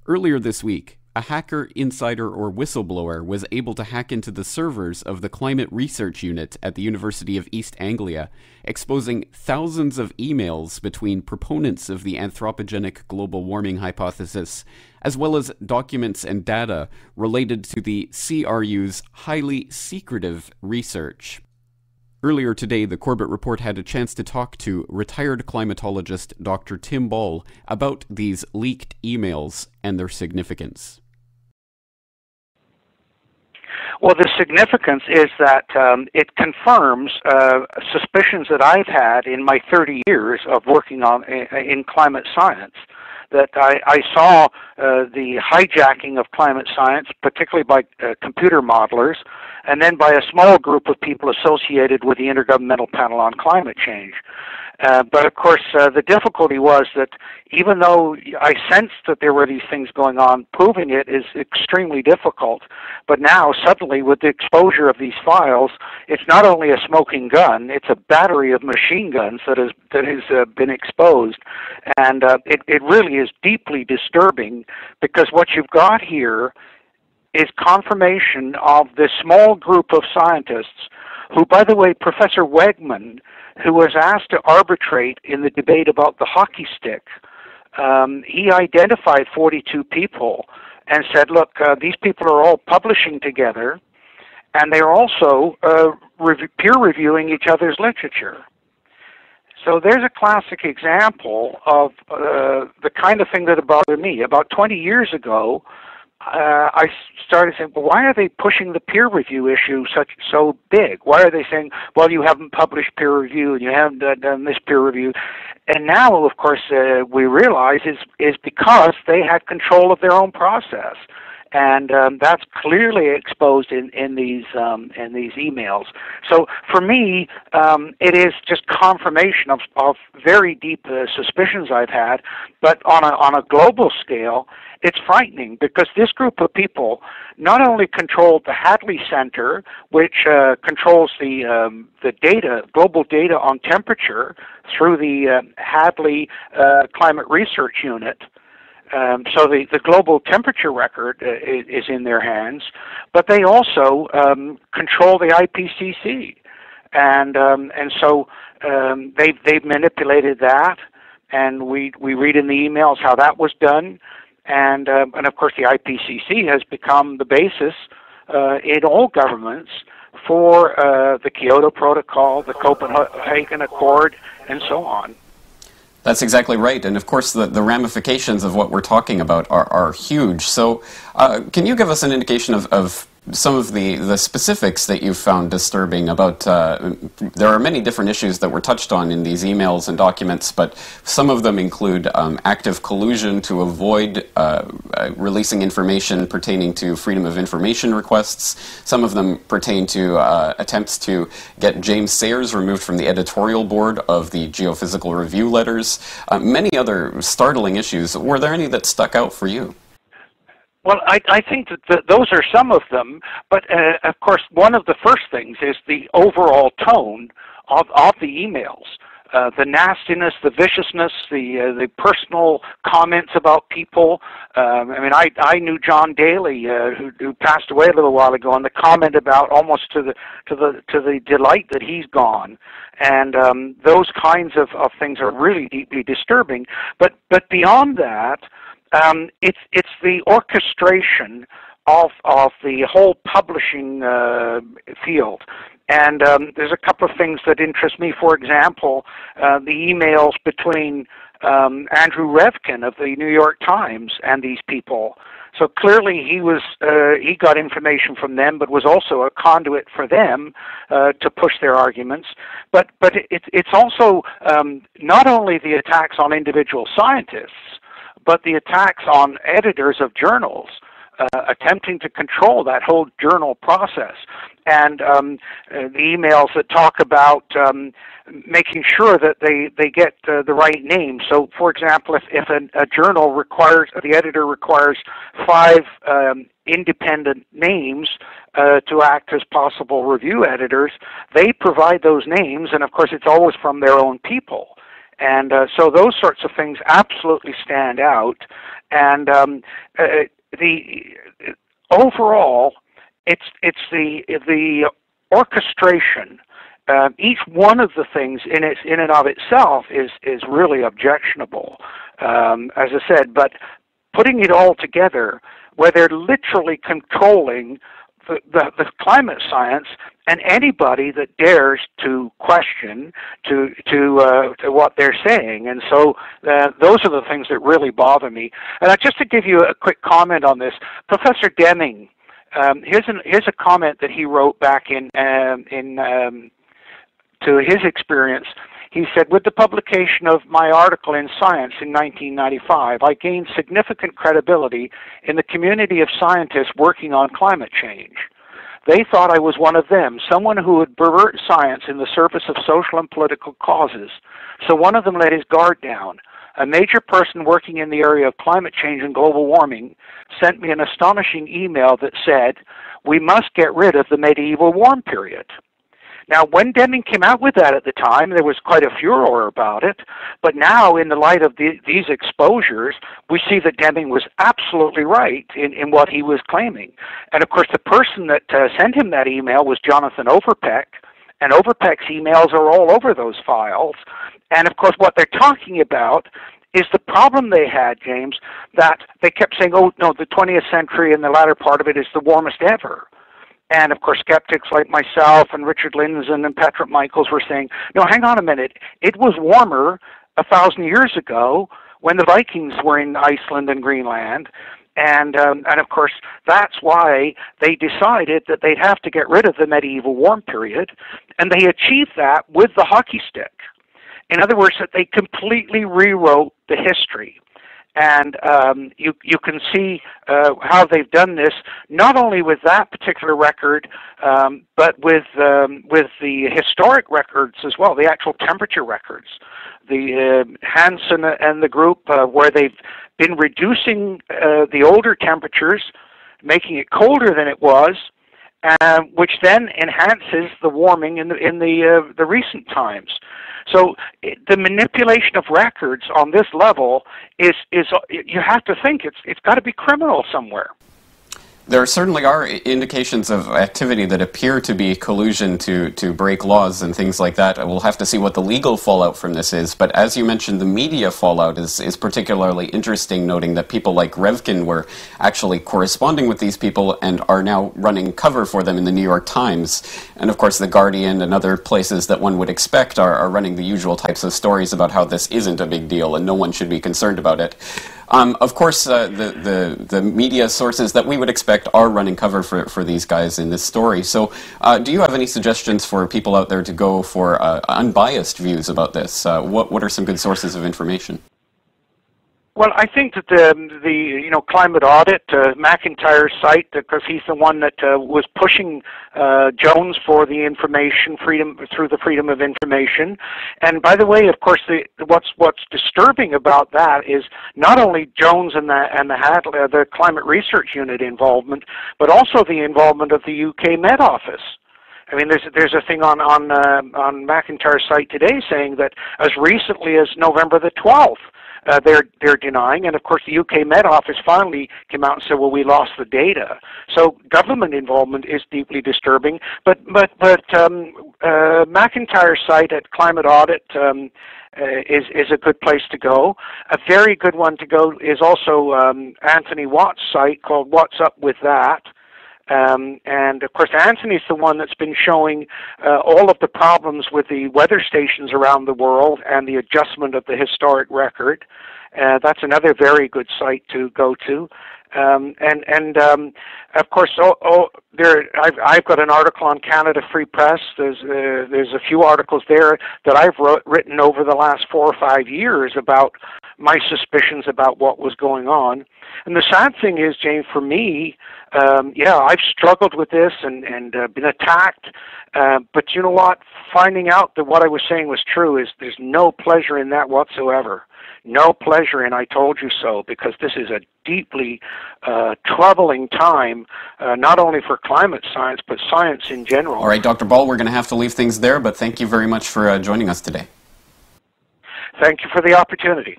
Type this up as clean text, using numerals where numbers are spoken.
Earlier this week, a hacker, insider, or whistleblower was able to hack into the servers of the Climate Research Unit at the University of East Anglia, exposing thousands of emails between proponents of the anthropogenic global warming hypothesis, as well as documents and data related to the CRU's highly secretive research. Earlier today, the Corbett Report had a chance to talk to retired climatologist Dr. Tim Ball about these leaked emails and their significance. Well, the significance is that it confirms suspicions that I've had in my 30 years of working in climate science. That I saw the hijacking of climate science, particularly by computer modelers, and then by a small group of people associated with the Intergovernmental Panel on Climate Change. But of course, the difficulty was that even though I sensed that there were these things going on, proving it is extremely difficult. But now, suddenly, with the exposure of these files, it's not only a smoking gun, it's a battery of machine guns that has been exposed. And it really is deeply disturbing, because what you've got here is confirmation of this small group of scientists who, by the way, Professor Wegman, who was asked to arbitrate in the debate about the hockey stick, he identified 42 people and said, look, these people are all publishing together, and they're also peer reviewing each other's literature. So there's a classic example of the kind of thing that bothered me. About 20 years ago, I started saying, well, why are they pushing the peer review issue so big? Why are they saying, well, you haven't published peer review and you haven't done this peer review? And now, of course, we realize is because they had control of their own process. And that's clearly exposed in these emails. So for me, it is just confirmation of very deep suspicions I've had. But on a global scale, it's frightening, because this group of people not only controlled the Hadley Center, which controls the data, global data on temperature through the Hadley Climate Research Unit. So the global temperature record is in their hands, but they also control the IPCC, and so they've manipulated that, and we read in the emails how that was done, and of course the IPCC has become the basis in all governments for the Kyoto Protocol, the Copenhagen Accord, and so on. That's exactly right. And of course, the ramifications of what we're talking about are huge. So can you give us an indication of some of the specifics that you found disturbing about, there are many different issues that were touched on in these emails and documents, but some of them include active collusion to avoid releasing information pertaining to freedom of information requests. Some of them pertain to attempts to get James Sayers removed from the editorial board of the Geophysical Review letters. Many other startling issues. Were there any that stuck out for you? Well, I think that those are some of them, but of course one of the first things is the overall tone of the emails. The nastiness, the viciousness, the personal comments about people. I mean, I knew John Daly, who passed away a little while ago, and the comment about almost to the delight that he's gone, and those kinds of things are really deeply disturbing. But beyond that, it's the orchestration of the whole publishing field. And there's a couple of things that interest me. For example, the emails between Andrew Revkin of the New York Times and these people. So clearly he got information from them, but was also a conduit for them to push their arguments. But it's also not only the attacks on individual scientists, but the attacks on editors of journals, attempting to control that whole journal process. And the emails that talk about making sure that they get the right name. So, for example, if a journal requires, the editor requires 5 independent names to act as possible review editors, they provide those names, and of course it's always from their own people. And so those sorts of things absolutely stand out. And the overall, it's the orchestration. Each one of the things in and of itself is really objectionable, as I said. But putting it all together, where they're literally controlling the climate science, and anybody that dares to question to what they're saying. And so those are the things that really bother me. And just to give you a quick comment on this, Professor Deming, here's a comment that he wrote back in to his experience. He said, with the publication of my article in Science in 1995, I gained significant credibility in the community of scientists working on climate change. They thought I was one of them, someone who would pervert science in the service of social and political causes. So one of them let his guard down. A major person working in the area of climate change and global warming sent me an astonishing email that said, we must get rid of the medieval warm period. Now, when Deming came out with that at the time, there was quite a furor about it. But now, in the light of these exposures, we see that Deming was absolutely right in what he was claiming. And, of course, the person that sent him that email was Jonathan Overpeck. And Overpeck's emails are all over those files. And, of course, what they're talking about is the problem they had, James, that they kept saying, oh, no, the 20th century and the latter part of it is the warmest ever. And, of course, skeptics like myself and Richard Lindzen and Patrick Michaels were saying, no, hang on a minute. It was warmer 1,000 years ago when the Vikings were in Iceland and Greenland. And of course, that's why they decided that they'd have to get rid of the medieval warm period. And they achieved that with the hockey stick. In other words, that they completely rewrote the history. And you can see how they've done this, not only with that particular record, but with the historic records as well, the actual temperature records. The Hansen and the group, where they've been reducing the older temperatures, making it colder than it was, which then enhances the warming in the recent times. So the manipulation of records on this level is you have to think it's got to be criminal somewhere. There certainly are indications of activity that appear to be collusion to break laws and things like that. We'll have to see what the legal fallout from this is. But as you mentioned, the media fallout is particularly interesting, noting that people like Revkin were actually corresponding with these people and are now running cover for them in the New York Times. And of course, The Guardian and other places that one would expect are running the usual types of stories about how this isn't a big deal and no one should be concerned about it. Of course, the media sources that we would expect are running cover for these guys in this story. So do you have any suggestions for people out there to go for unbiased views about this? What are some good sources of information? Well, I think that the climate audit, McIntyre's site, because he's the one that was pushing Jones for the information freedom through the Freedom of Information. And by the way, of course, what's disturbing about that is not only Jones and the Climate Research Unit involvement, but also the involvement of the UK Met Office. I mean, there's a thing on McIntyre's site today saying that as recently as November the 12th. They're denying, and of course the UK Met Office finally came out and said, "Well, we lost the data." So government involvement is deeply disturbing. But McIntyre's site at Climate Audit is a good place to go. A very good one to go is also Anthony Watt's site called "What's Up With That." And of course, Anthony's the one that's been showing all of the problems with the weather stations around the world and the adjustment of the historic record. That's another very good site to go to. Of course, I've got an article on Canada Free Press. There's a few articles there that I've written over the last 4 or 5 years about my suspicions about what was going on. And the sad thing is, Jane, for me, I've struggled with this and been attacked. But you know what? Finding out that what I was saying was true there's no pleasure in that whatsoever. No pleasure in "I told you so," because this is a deeply troubling time, not only for climate science, but science in general. All right, Dr. Ball, we're going to have to leave things there, but thank you very much for joining us today. Thank you for the opportunity.